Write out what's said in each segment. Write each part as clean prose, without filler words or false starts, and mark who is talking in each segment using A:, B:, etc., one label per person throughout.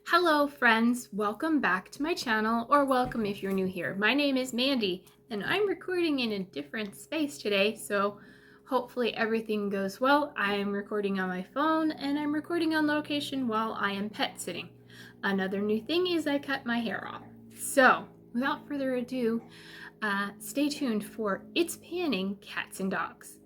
A: Hello friends, welcome back to my channel, or welcome if you're new here. My name is Mandy and I'm recording in a different space today, so hopefully everything goes well. I am recording on my phone and I'm recording on location while I am pet sitting. Another new thing is I cut my hair off. So without further ado, stay tuned for It's Panning Cats and Dogs.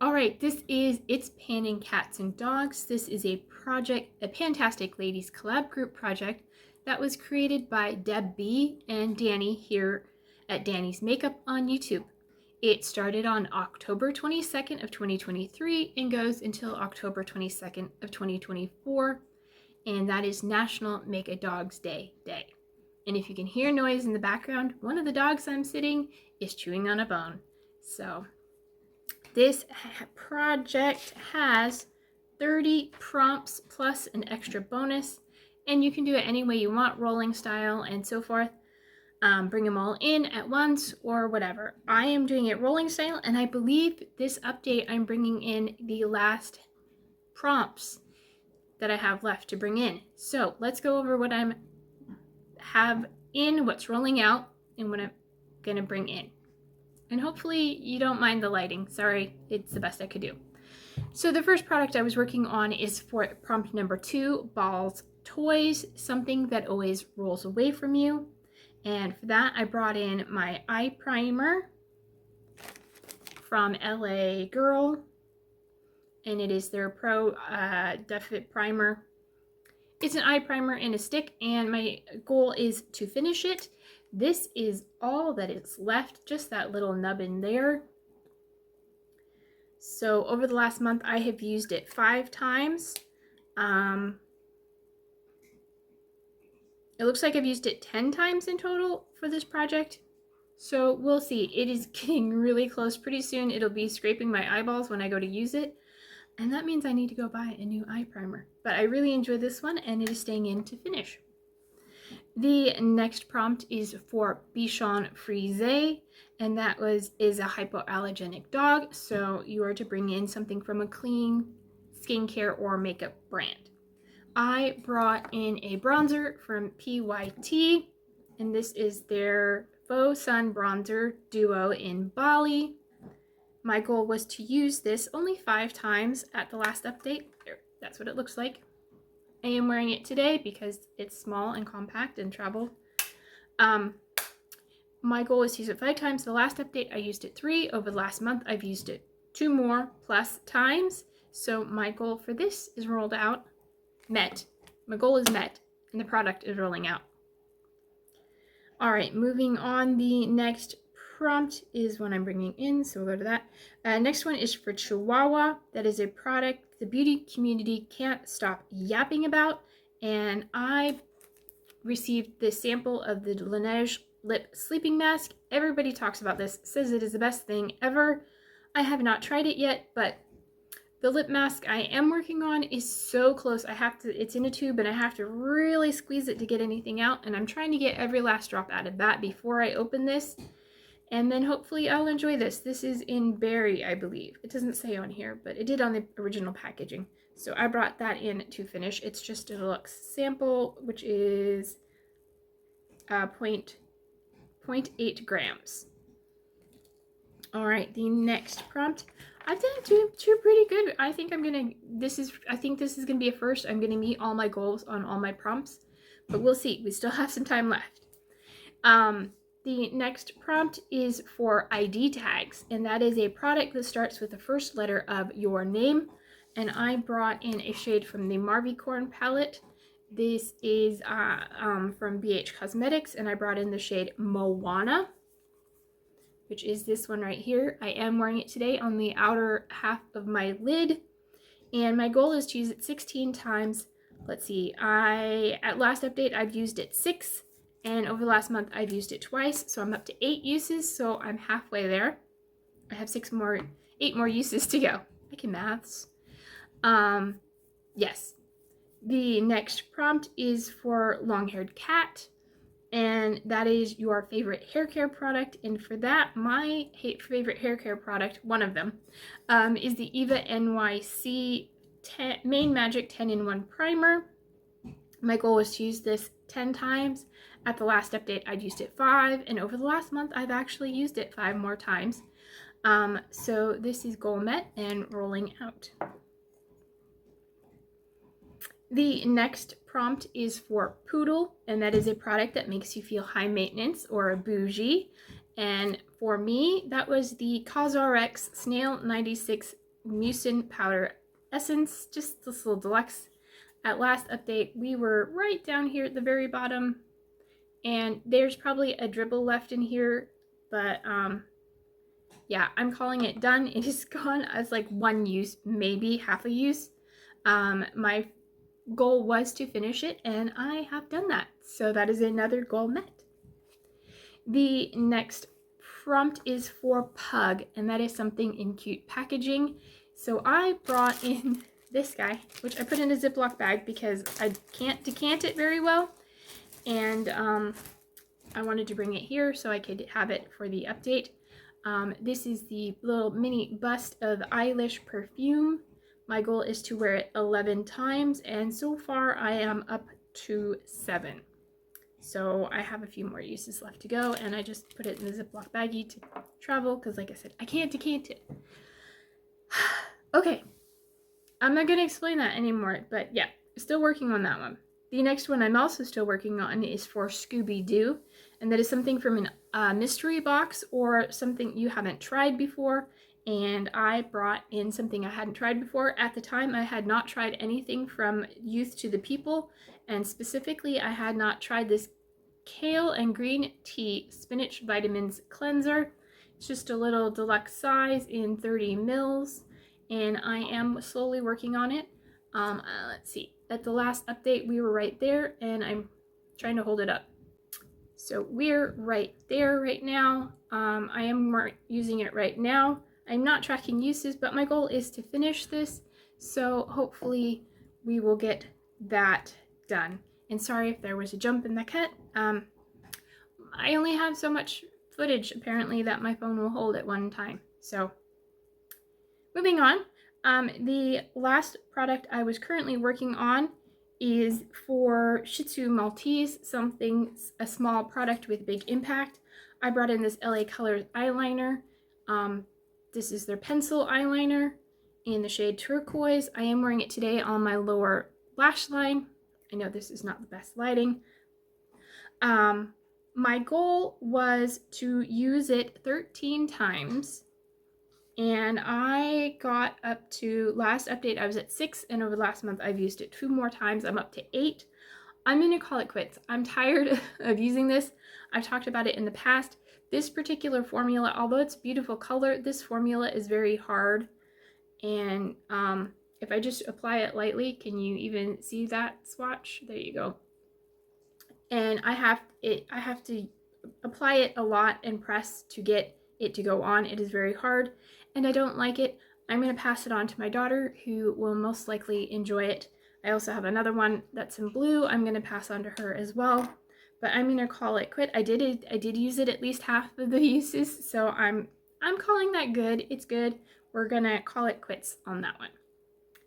A: Alright, this is It's Panning Cats and Dogs. This is a project, a Fantastic Ladies collab group project that was created by Deb B and Dannie here at Dannie's Makeup on YouTube. It started on October 22nd of 2023 and goes until October 22nd of 2024, and that is National Make a Dog's Day. And if you can hear noise in the background, one of the dogs I'm sitting is chewing on a bone. So this project has 30 prompts plus an extra bonus, and you can do it any way you want, rolling style and so forth. Bring them all in at once or whatever. I am doing it rolling style, and I believe this update I'm bringing in the last prompts that I have left to bring in. So let's go over what I have in, what's rolling out, and what I'm gonna bring in. And hopefully you don't mind the lighting. Sorry, it's the best I could do. So the first product I was working on is for prompt number 2, Balls Toys, something that always rolls away from you. And for that, I brought in my eye primer from LA Girl. And it is their Pro Definite Primer. It's an eye primer in a stick, and my goal is to finish it. This is all that is left, just that little nub in there. So over the last month, I have used it 5 times. It looks like I've used it 10 times in total for this project. So we'll see. It is getting really close. Pretty soon it'll be scraping my eyeballs when I go to use it. And that means I need to go buy a new eye primer. But I really enjoy this one, and it is staying in to finish. The next prompt is for Bichon Frise, and that is a hypoallergenic dog, so you are to bring in something from a clean skincare or makeup brand. I brought in a bronzer from PYT, and this is their Faux Sun Bronzer Duo in Bali. My goal was to use this only 5 times at the last update. There, that's what it looks like. I am wearing it today because it's small and compact and travel. My goal is to use it 5 times. The last update I used it 3. Over the last month I've used it 2 more plus times. So my goal for this is rolled out, met. My goal is met, and the product is rolling out. Alright, moving on, the next prompt is one I'm bringing in, so we'll go to that. Next one is for Chihuahua. That is a product the beauty community can't stop yapping about, and I received this sample of the Laneige lip sleeping mask. Everybody talks about this, says it is the best thing ever. I have not tried it yet, but the lip mask I am working on is so close. It's in a tube and I have to really squeeze it to get anything out, and I'm trying to get every last drop out of that before I open this. And then hopefully I'll enjoy this. This is in berry, I believe. It doesn't say on here, but it did on the original packaging. So I brought that in to finish. It's just a deluxe sample, which is 0.8 grams. All right, the next prompt. I've done two pretty good. I think this is gonna be a first. I'm gonna meet all my goals on all my prompts, but we'll see. We still have some time left. The next prompt is for ID tags, and that is a product that starts with the first letter of your name. And I brought in a shade from the Marvicorn palette. This is from BH Cosmetics, and I brought in the shade Moana, which is this one right here. I am wearing it today on the outer half of my lid, and my goal is to use it 16 times. Let's see, at last update I've used it 6. And over the last month, I've used it twice, so I'm up to 8 uses, so I'm halfway there. I have 8 more uses to go. I can maths. Yes. The next prompt is for long-haired cat, and that is your favorite hair care product. And for that, my favorite hair care product, one of them, is the Eva NYC Main Magic 10-in-1 Primer. My goal was to use this 10 times. At the last update, I'd used it 5, and over the last month, I've actually used it 5 more times. So this is goal met and rolling out. The next prompt is for Poodle, and that is a product that makes you feel high maintenance or a bougie. And for me, that was the CosRx Snail 96 Mucin Powder Essence, just this little deluxe. At last update, we were right down here at the very bottom, and there's probably a dribble left in here, but yeah, I'm calling it done. It is gone as like 1 use, maybe half a use. My goal was to finish it, and I have done that. So that is another goal met. The next prompt is for Pug, and that is something in cute packaging. So I brought in this guy, which I put in a Ziploc bag because I can't decant it very well. And I wanted to bring it here so I could have it for the update. This is the little mini bust of Eilish perfume. My goal is to wear it 11 times, and so far I am up to 7. So I have a few more uses left to go, and I just put it in the Ziploc baggie to travel because, like I said, I can't decant it. Okay, I'm not going to explain that anymore, but yeah, still working on that one. The next one I'm also still working on is for Scooby-Doo, and that is something from a mystery box or something you haven't tried before. And I brought in something I hadn't tried before. At the time, I had not tried anything from Youth to the People, and specifically, I had not tried this Kale and Green Tea Spinach Vitamins Cleanser. It's just a little deluxe size in 30 mils, and I am slowly working on it. Let's see. At the last update, we were right there, and I'm trying to hold it up. So we're right there right now. I am using it right now. I'm not tracking uses, but my goal is to finish this, so hopefully we will get that done. And sorry if there was a jump in the cut. I only have so much footage, apparently, that my phone will hold at one time. So, moving on. The last product I was currently working on is for Shih Tzu Maltese, a small product with big impact. I brought in this LA Colors eyeliner. This is their pencil eyeliner in the shade Turquoise. I am wearing it today on my lower lash line. I know this is not the best lighting. My goal was to use it 13 times, and I got up to, last update I was at 6, and over the last month I've used it 2 more times. I'm up to 8. I'm gonna call it quits. I'm tired of using this. I've talked about it in the past. This particular formula, although it's beautiful color, this formula is very hard. And if I just apply it lightly, can you even see that swatch? There you go. And I have to apply it a lot and press to get it to go on. It is very hard, and I don't like it. I'm going to pass it on to my daughter, who will most likely enjoy it. I also have another one that's in blue. I'm going to pass on to her as well. But I'm gonna call it quit. I did use it at least half of the uses, so I'm calling that good. It's good. We're gonna call it quits on that one.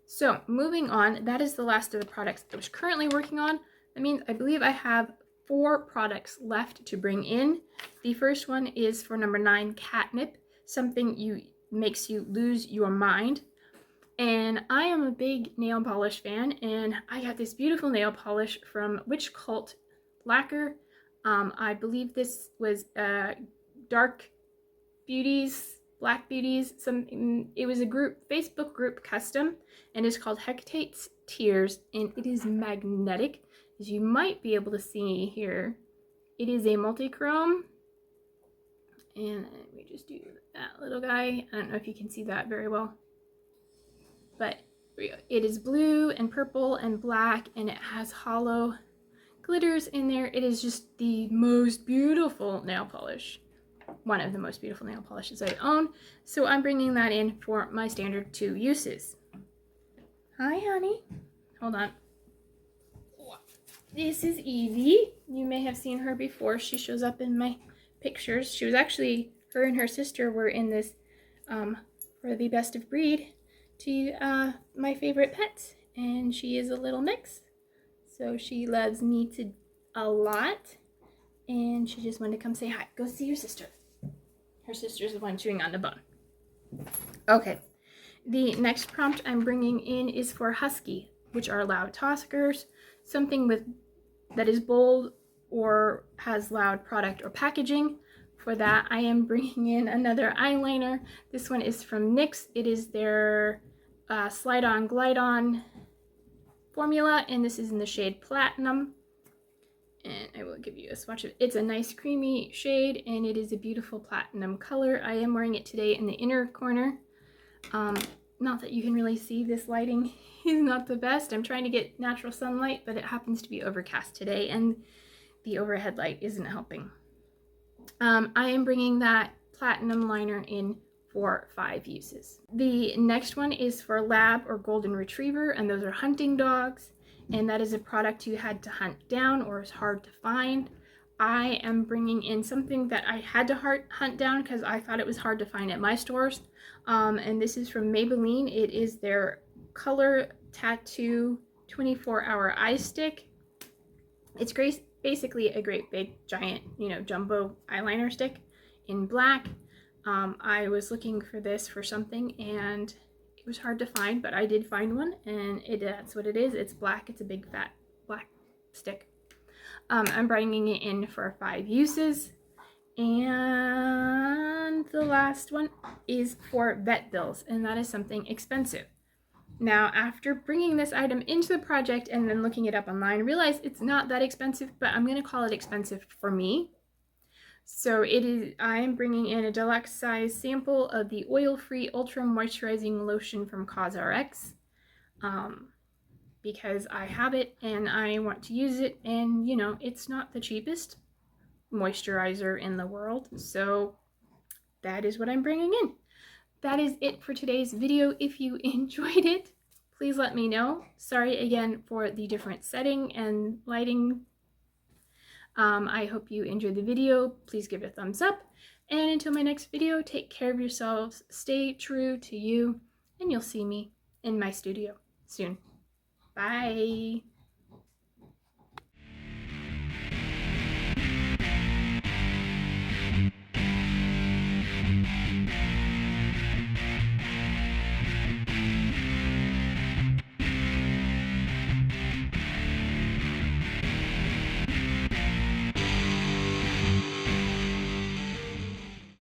A: So moving on, that is the last of the products I was currently working on. That means I believe I have 4 products left to bring in. The first one is for number 9, catnip, something makes you lose your mind. And I am a big nail polish fan, and I got this beautiful nail polish from Witch Cult Lacquer. I believe this was Dark Beauties, Black Beauties. It was a Facebook group custom, and it's called Hecate's Tears, and it is magnetic, as you might be able to see here. It is a multi-chrome, and let me just do that little guy. I don't know if you can see that very well, but it is blue and purple and black, and it has hollow glitters in there. It is just the most beautiful nail polish. One of the most beautiful nail polishes I own. So I'm bringing that in for my standard 2 uses. Hi, honey. Hold on. This is Evie. You may have seen her before. She shows up in my pictures. She was actually, her and her sister were in this for the best of breed to my favorite pets, and she is a little mix. So she loves me a lot, and she just wanted to come say hi. Go see your sister. Her sister's the one chewing on the bone. Okay, the next prompt I'm bringing in is for Husky, which are loud talkers, something that is bold or has loud product or packaging. For that, I am bringing in another eyeliner. This one is from NYX. It is their Slide On Glide On formula, and this is in the shade Platinum. And I will give you a swatch of it. It's a nice creamy shade, and it is a beautiful platinum color. I am wearing it today in the inner corner. Not that you can really see, this lighting is not the best. I'm trying to get natural sunlight, but it happens to be overcast today, and the overhead light isn't helping. I am bringing that platinum liner in for 5 uses. The next one is for Lab or Golden Retriever, and those are hunting dogs, and that is a product you had to hunt down or is hard to find. I am bringing in something that I had to hunt down because I thought it was hard to find at my stores, and this is from Maybelline. It is their Color Tattoo 24-hour eye stick. It's basically a great big giant, jumbo eyeliner stick in black. I was looking for this for something and it was hard to find, but I did find one, and that's what it is. It's black. It's a big fat black stick. I'm bringing it in for 5 uses. And the last one is for vet bills, and that is something expensive. Now, after bringing this item into the project and then looking it up online, I realized it's not that expensive, but I'm going to call it expensive for me. So I am bringing in a deluxe size sample of the oil-free ultra moisturizing lotion from CosRx, because I have it and I want to use it, and it's not the cheapest moisturizer in the world, so that is what I'm bringing in. That is it for today's video. If you enjoyed it, please let me know. Sorry again for the different setting and lighting. I hope you enjoyed the video. Please give it a thumbs up. And until my next video, take care of yourselves, stay true to you, and you'll see me in my studio soon. Bye.